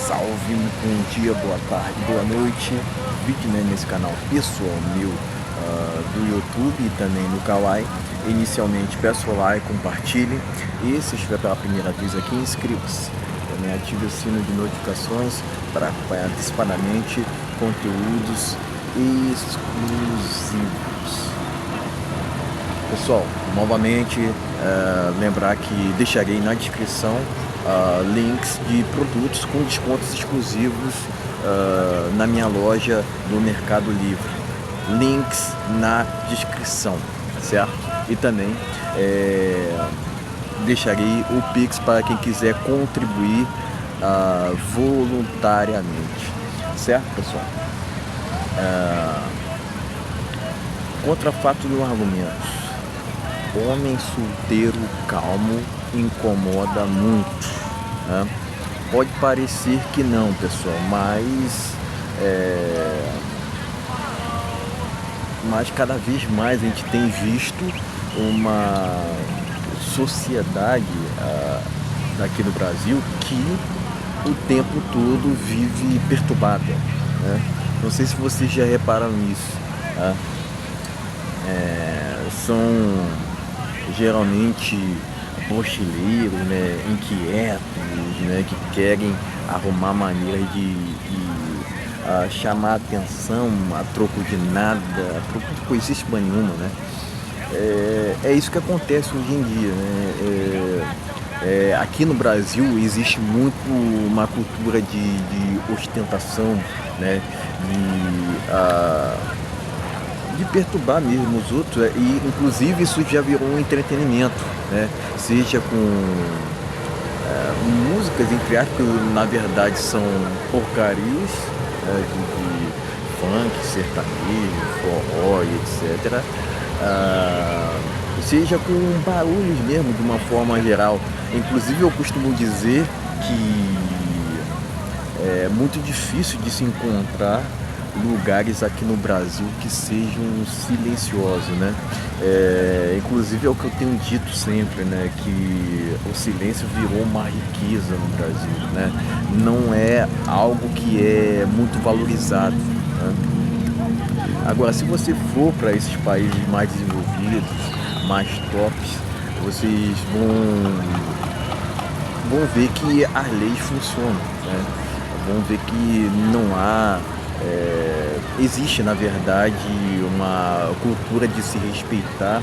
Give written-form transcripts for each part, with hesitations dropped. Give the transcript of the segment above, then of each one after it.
salve, bom dia, boa tarde, boa noite. Vídeo, né, nesse canal pessoal meu do YouTube e também no Kawaii. Inicialmente peço o like, compartilhe e se estiver pela primeira vez aqui, inscreva-se. Também ative o sino de notificações para acompanhar antecipadamente conteúdos exclusivos. Pessoal, novamente lembrar que deixarei na descrição links de produtos com descontos exclusivos na minha loja do Mercado Livre. Links na descrição, certo? E também deixarei o Pix para quem quiser contribuir voluntariamente, certo, pessoal? Contra fato do argumento: homem solteiro calmo incomoda muito, né? Pode parecer que não, pessoal, mas cada vez mais a gente tem visto uma sociedade aqui no Brasil que o tempo todo vive perturbada, né? Não sei se vocês já repararam nisso, né? São geralmente mochileiros, né, inquietos, né, que querem arrumar maneiras de chamar a atenção a troco de nada, a troco de coisíssima nenhuma, né? É isso que acontece hoje em dia, né? Aqui no Brasil existe muito uma cultura de ostentação, né? De perturbar mesmo os outros, e inclusive isso já virou um entretenimento, né? Seja com músicas, entre aspas, que na verdade são porcarias, de funk, sertanejo, forró e etc. Seja com barulhos mesmo, de uma forma geral. Inclusive eu costumo dizer que é muito difícil de se encontrar lugares aqui no Brasil que sejam silenciosos, né? Inclusive é o que eu tenho dito sempre, né? Que o silêncio virou uma riqueza no Brasil, né? Não é algo que é muito valorizado, né? Agora, se você for para esses países mais desenvolvidos, mais tops, vocês vão ver que as leis funcionam, né? Vão ver que não há existe na verdade uma cultura de se respeitar,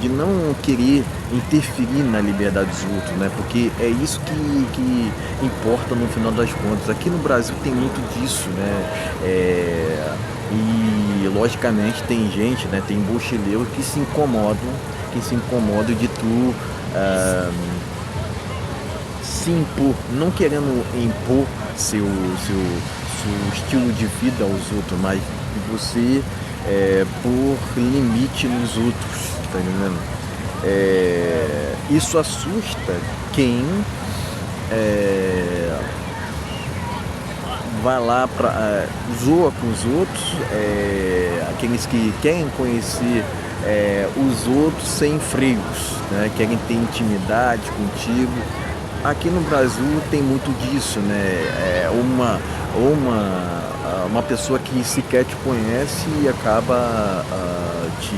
de não querer interferir na liberdade dos outros, né? Porque é isso que importa no final das contas. Aqui no Brasil tem muito disso, né? E logicamente tem gente, né? Tem mochileiros que se incomodam de tu se impor, não querendo impor seu estilo de vida aos outros, mas você por limite nos outros, tá entendendo? Isso assusta quem vai lá zoa com os outros, aqueles que querem conhecer os outros sem freios, né? Querem ter intimidade contigo. Aqui no Brasil tem muito disso, né? Uma pessoa que sequer te conhece e acaba te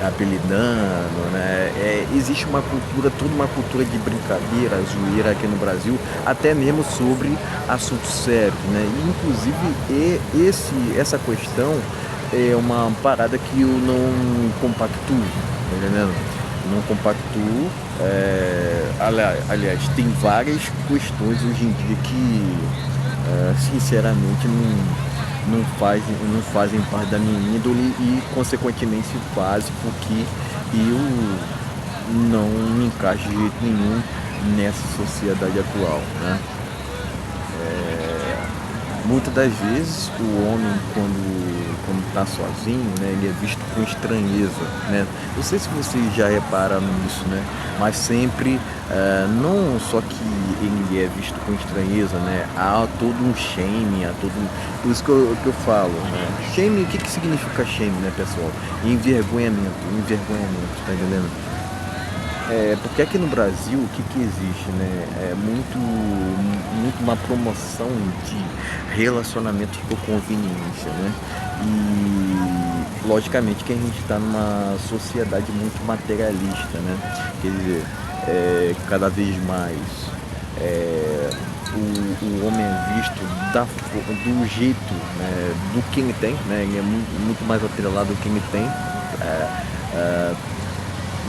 apelidando, né? Existe uma cultura, toda uma cultura de brincadeira, zoeira aqui no Brasil, até mesmo sobre assuntos sérios, né? E inclusive essa questão é uma parada que eu não compactuo, tá entendendo? Não compactuo. Aliás, tem várias questões hoje em dia que sinceramente não fazem parte da minha índole e consequentemente fazem porque eu não me encaixo de jeito nenhum nessa sociedade atual, né? Muitas das vezes o homem quando está sozinho, né, ele é visto com estranheza, né? Não sei se vocês já repararam nisso, né? Mas sempre, não só que ele é visto com estranheza, né? Há todo um shame, por isso que eu falo, né? Shame, o que significa shame, né, pessoal? Envergonhamento, tá entendendo? porque aqui no Brasil, o que existe, né? É muito uma promoção de relacionamentos por conveniência, né? E logicamente que a gente está numa sociedade muito materialista, né? Quer dizer, cada vez mais o homem é visto do jeito, né, do que ele tem, né? Ele é muito mais atrelado do que ele tem.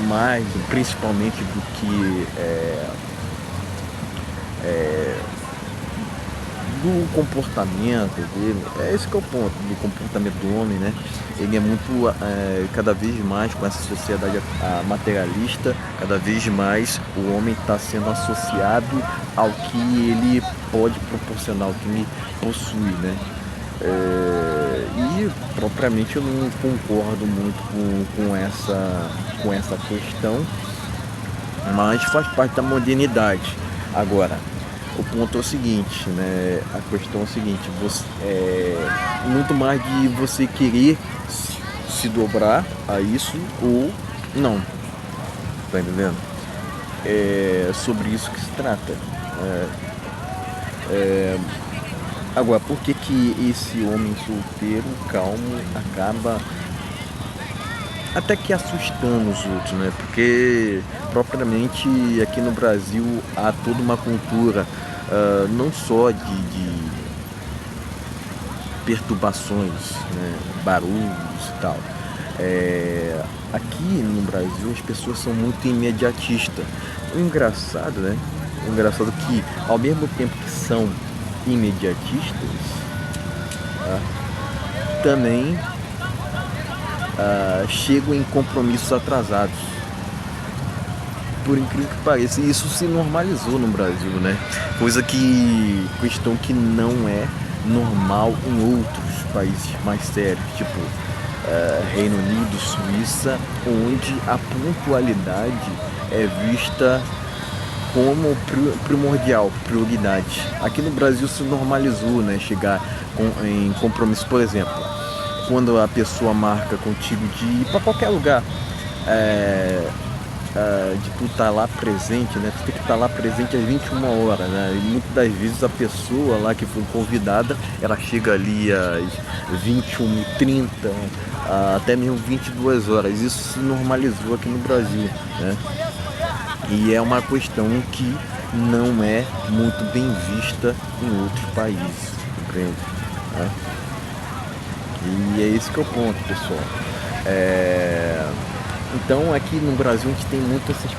Mais principalmente do que do comportamento dele. Esse que é o ponto do comportamento do homem, né? Ele é muito cada vez mais com essa sociedade materialista, cada vez mais o homem está sendo associado ao que ele pode proporcionar, ao que ele possui, né? E propriamente eu não concordo muito com essa questão, mas faz parte da modernidade. Agora, o ponto é o seguinte, né? A questão é o seguinte, muito mais de você querer se dobrar a isso ou não, tá entendendo? É sobre isso que se trata. Agora, por que esse homem solteiro, calmo, acaba até que assustando os outros, né? Porque propriamente aqui no Brasil há toda uma cultura não só de perturbações, né? Barulhos e tal. Aqui no Brasil as pessoas são muito imediatistas. O engraçado, né? O engraçado é que ao mesmo tempo que são imediatistas, também chegam em compromissos atrasados. Por incrível que pareça, isso se normalizou no Brasil, né? Questão que não é normal em outros países mais sérios, tipo Reino Unido, Suíça, onde a pontualidade é vista como primordial, prioridade. Aqui no Brasil se normalizou, né? Chegar em compromisso, por exemplo, quando a pessoa marca contigo de ir para qualquer lugar, de tu estar lá presente, né? Tu tem que estar lá presente às 21 horas, né? E muitas das vezes a pessoa lá que foi convidada, ela chega ali às 21h30, até mesmo 22 horas. Isso se normalizou aqui no Brasil, né? E é uma questão que não é muito bem vista em outros países, compreende? Né? E é esse que é o ponto, pessoal. Então aqui no Brasil a gente tem muitas essas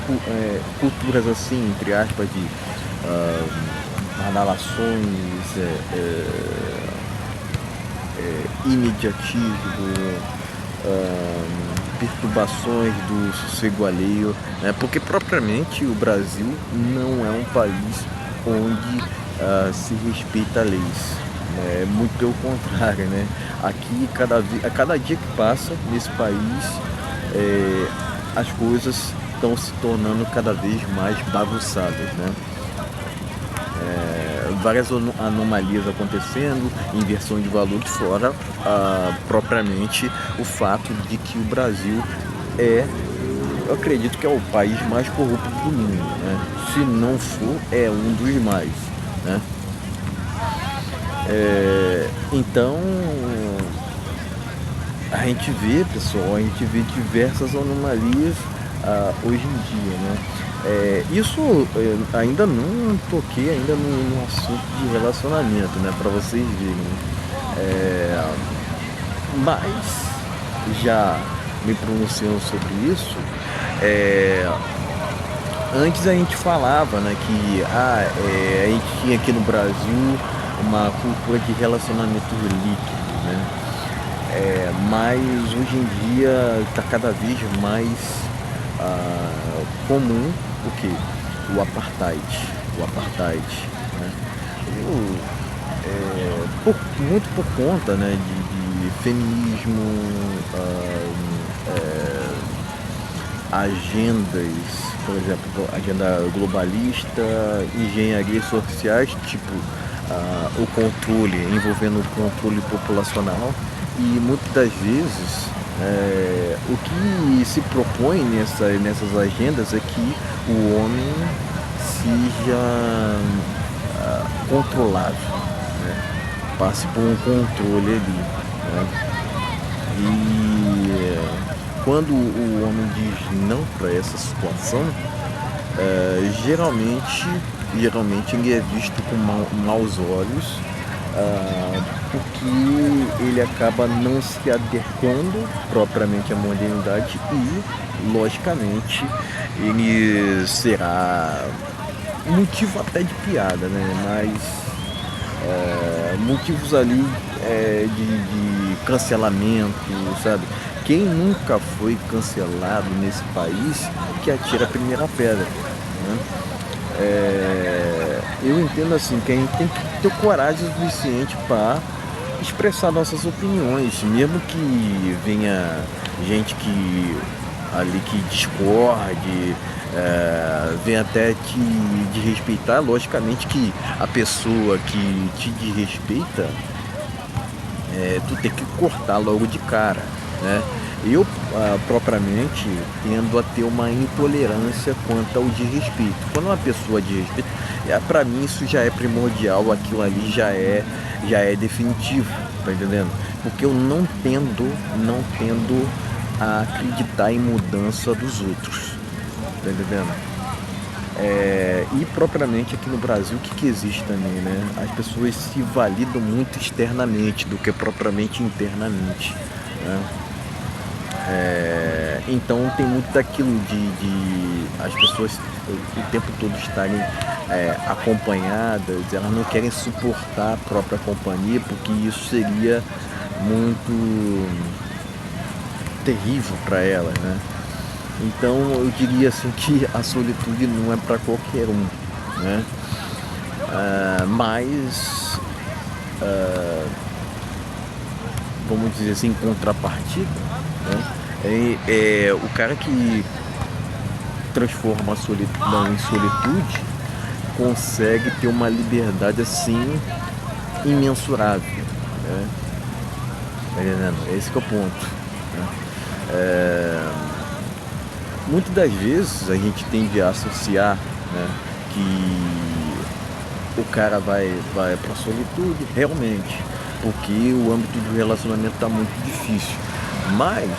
culturas assim, entre aspas, de badalações, imediatismo, perturbações do sossego alheio, né? Porque propriamente o Brasil não é um país onde se respeita leis. Muito pelo contrário, né? Aqui, a cada dia que passa nesse país, as coisas estão se tornando cada vez mais bagunçadas, né? Várias anomalias acontecendo, inversão de valores, fora propriamente o fato de que o Brasil eu acredito que é o país mais corrupto do mundo, né? Se não for, é um dos mais, né? Então a gente vê, pessoal, diversas anomalias hoje em dia, né? Isso ainda não toquei ainda no assunto de relacionamento, né? Para vocês verem. Mas já me pronunciando sobre isso. Antes a gente falava, né, que a gente tinha aqui no Brasil uma cultura de relacionamento líquido, né? Mas hoje em dia está cada vez mais comum o que? O apartheid, né? Muito por conta, né, de feminismo, agendas, por exemplo, agenda globalista, engenharias sociais, tipo o controle, envolvendo o controle populacional, e muitas das vezes O que se propõe nessas agendas é que o homem seja controlável, né? Passe por um controle ali, né? E quando o homem diz não para essa situação, geralmente ele é visto com maus olhos, porque ele acaba não se adequando propriamente à modernidade e, logicamente, ele será motivo até de piada, né? Mas motivos ali de cancelamento, sabe? Quem nunca foi cancelado nesse país que atira a primeira pedra, né? Eu entendo assim que a gente tem que ter coragem suficiente para expressar nossas opiniões, mesmo que venha gente que ali que discorde, vem até te desrespeitar. Logicamente que a pessoa que te desrespeita, tu tem que cortar logo de cara, né? Eu, propriamente, tendo a ter uma intolerância quanto ao desrespeito. Quando uma pessoa desrespeita, para mim isso já é primordial, aquilo ali já é definitivo, tá entendendo? Porque eu não tendo a acreditar em mudança dos outros, tá entendendo? E propriamente aqui no Brasil, o que existe também, né? As pessoas se validam muito externamente do que propriamente internamente, né? Então tem muito daquilo de as pessoas o tempo todo estarem acompanhadas, elas não querem suportar a própria companhia, porque isso seria muito terrível para elas, né? Então eu diria assim que a solitude não é para qualquer um, né? Mas vamos dizer assim, em contrapartida, né? O cara que transforma a solidão em solitude consegue ter uma liberdade assim imensurável, né? Tá entendendo? Esse que é o ponto, né? Muitas das vezes a gente tende a associar, né, que o cara vai para a solitude realmente, porque o âmbito do relacionamento está muito difícil. Mas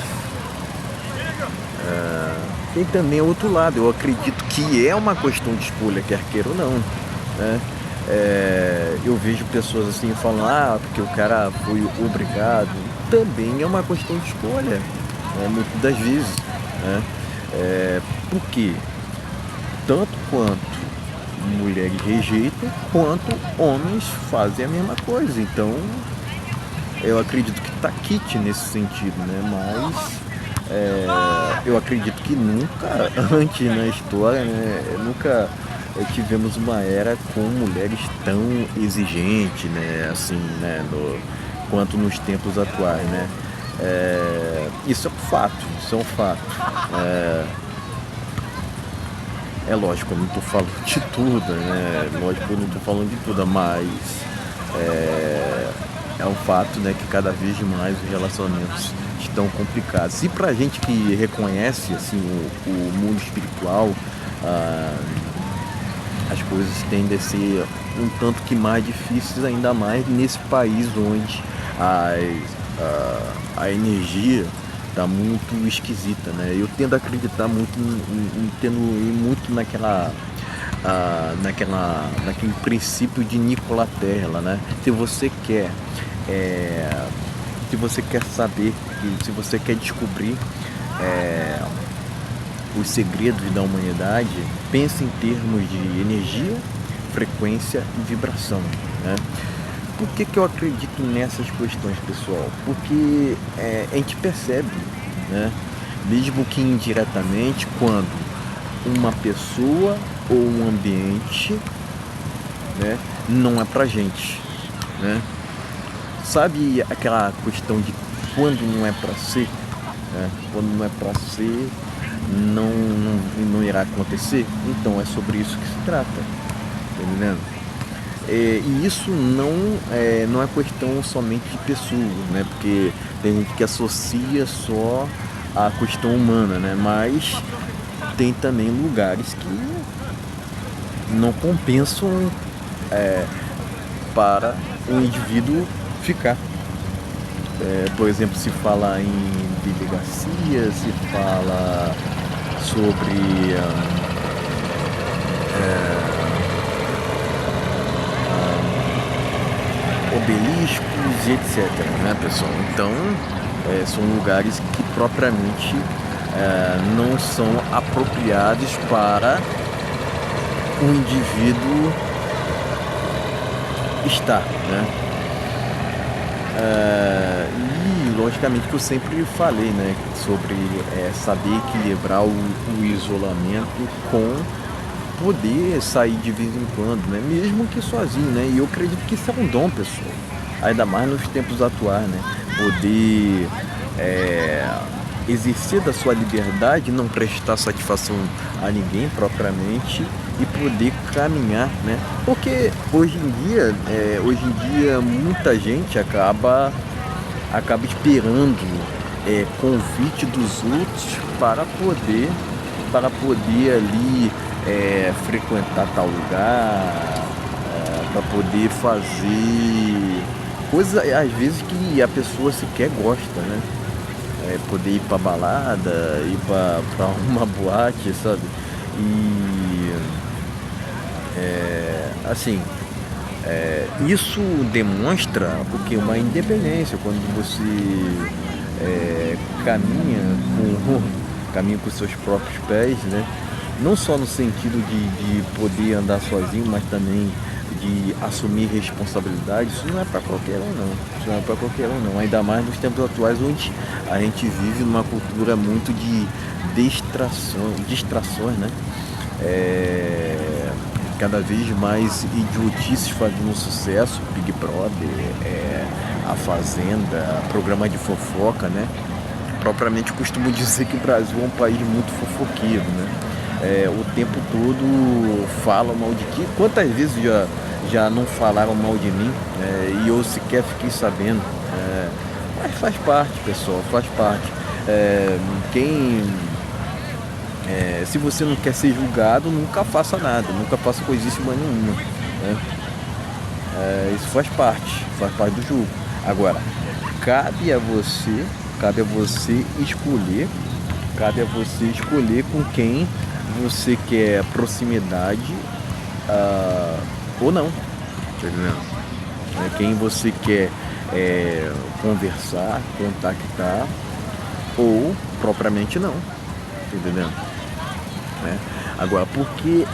tem também outro lado. Eu acredito que é uma questão de escolha, quer queira ou não, né? Eu vejo pessoas assim falando, porque o cara foi obrigado. Também é uma questão de escolha, né? Muitas das vezes, né? Porque tanto quanto mulheres rejeitam, quanto homens fazem a mesma coisa. Então eu acredito que tá kit nesse sentido, né? Mas eu acredito que nunca antes na história, né, nunca tivemos uma era com mulheres tão exigentes, né, assim, né, quanto nos tempos atuais, né. Isso é um fato, isso é um fato. Lógico, eu não estou falando de tudo, né? Lógico que eu não estou falando de tudo, mas é um fato, né, que cada vez mais os relacionamentos estão complicados. E pra gente que reconhece assim o mundo espiritual, as coisas tendem a ser um tanto que mais difíceis, ainda mais nesse país onde a energia está muito esquisita, né? Eu tendo a acreditar muito muito naquele princípio de Nikola Tesla, né? Se você quer saber, se você quer descobrir os segredos da humanidade, pense em termos de energia, frequência e vibração, né? Por que eu acredito nessas questões, pessoal? Porque a gente percebe, né, mesmo que indiretamente, quando uma pessoa ou um ambiente, né, não é pra gente, né? Sabe aquela questão de quando não é pra ser, né? Quando não é pra ser, não irá acontecer? Então é sobre isso que se trata, tá entendendo? E isso não é questão somente de pessoas, né? Porque Tem gente que associa só a questão humana, né? Mas tem também lugares que não compensam para um indivíduo ficar. Por exemplo, se fala em delegacia, se fala sobre obeliscos e etc, né, pessoal? Então, são lugares que propriamente não são apropriados para o indivíduo estar, né? E logicamente que eu sempre falei, né, sobre saber equilibrar o isolamento com poder sair de vez em quando, né, mesmo que sozinho, né, e eu acredito que isso é um dom, pessoal, ainda mais nos tempos atuais, né, poder exercer da sua liberdade, não prestar satisfação a ninguém propriamente e poder caminhar, né? Porque hoje em dia muita gente acaba esperando convite dos outros para poder ali frequentar tal lugar, para poder fazer coisas às vezes que a pessoa sequer gosta, né? Poder ir pra balada, ir pra uma boate, sabe? E assim, isso demonstra porque uma independência quando você caminha com seus próprios pés, né? Não só no sentido de poder andar sozinho, mas também de assumir responsabilidade. Isso não é para qualquer um, não. Isso não é para qualquer um, não. Ainda mais nos tempos atuais, onde a gente vive numa cultura muito de distrações, né? Cada vez mais idiotices fazendo sucesso, Big Brother, A Fazenda, programa de fofoca, né? Propriamente costumo dizer que o Brasil é um país muito fofoqueiro, né? O tempo todo falam mal de ti. Quantas vezes já não falaram mal de mim, e eu sequer fiquei sabendo. Mas faz parte, pessoal, faz parte. Se você não quer ser julgado, nunca faça nada, nunca faça coisíssima nenhuma, né? Isso faz parte do jogo. Agora, cabe a você escolher com quem você quer proximidade ou não, tá entendendo? Quem você quer conversar, contactar ou propriamente não, tá entendendo? Agora, por que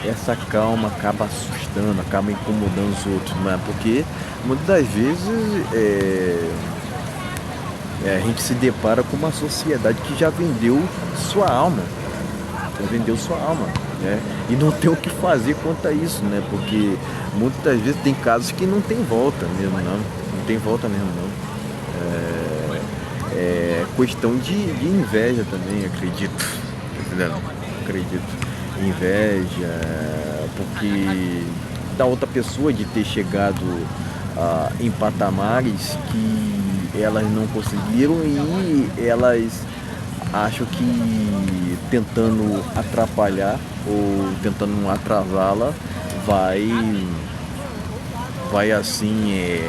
essa calma acaba assustando, acaba incomodando os outros, né? Porque muitas das vezes a gente se depara com uma sociedade que já vendeu sua alma, né? E não tem o que fazer quanto a isso, né? Porque muitas das vezes tem casos que não tem volta mesmo, não tem volta mesmo, não. É questão de inveja também, acredito, entendeu? Acredito. Inveja, porque da outra pessoa de ter chegado em patamares que elas não conseguiram e elas acham que tentando atrapalhar ou tentando atrasá-la vai assim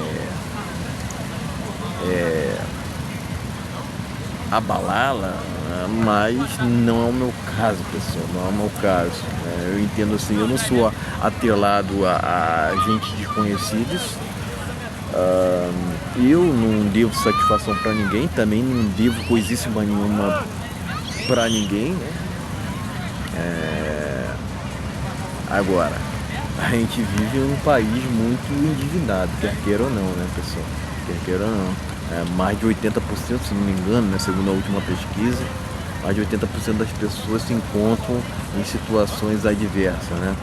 abalá-la, mas não é o meu caso, pessoal, não é o meu caso. Eu entendo assim, eu não sou atrelado a gente desconhecidos, eu não devo satisfação para ninguém, também não devo coisíssima nenhuma para ninguém, né? Agora, a gente vive em um país muito endividado, quer queira ou não, né, pessoal? Quer queira ou não. Mais de 80%, se não me engano, né, segundo a última pesquisa, mais de 80% das pessoas se encontram em situações adversas, né?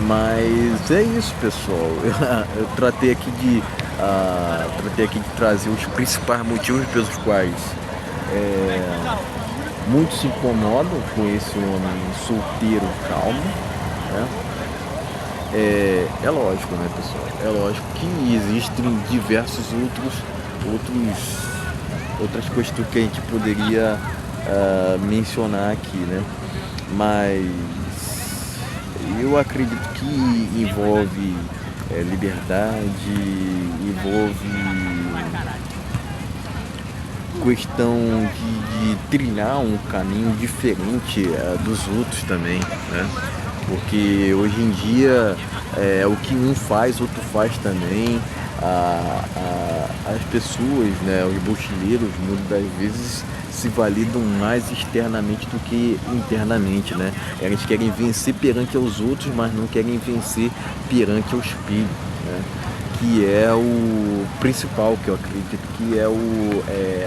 Mas é isso, pessoal. Eu tratei aqui de trazer os principais motivos pelos quais muitos se incomodam com esse homem solteiro calmo, né? É lógico, né, pessoal? É lógico que existem diversos outras questões que a gente poderia mencionar aqui, né? Mas eu acredito que envolve liberdade, envolve questão de trilhar um caminho diferente dos outros também, né? Porque hoje em dia o que um faz, outro faz também. As pessoas, né, os mochileiros, muitas das vezes se validam mais externamente do que internamente, né? Eles querem vencer perante aos outros, mas não querem vencer perante ao espelho, né? Que é o principal, que eu acredito que é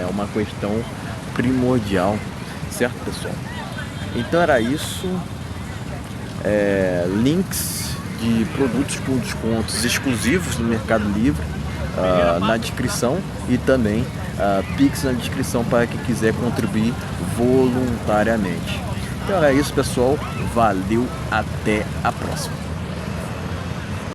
uma questão primordial, certo, pessoal? Então era isso. Links de produtos com descontos exclusivos no Mercado Livre na descrição, e também Pix na descrição para quem quiser contribuir voluntariamente. Então era isso, pessoal. Valeu, até a próxima.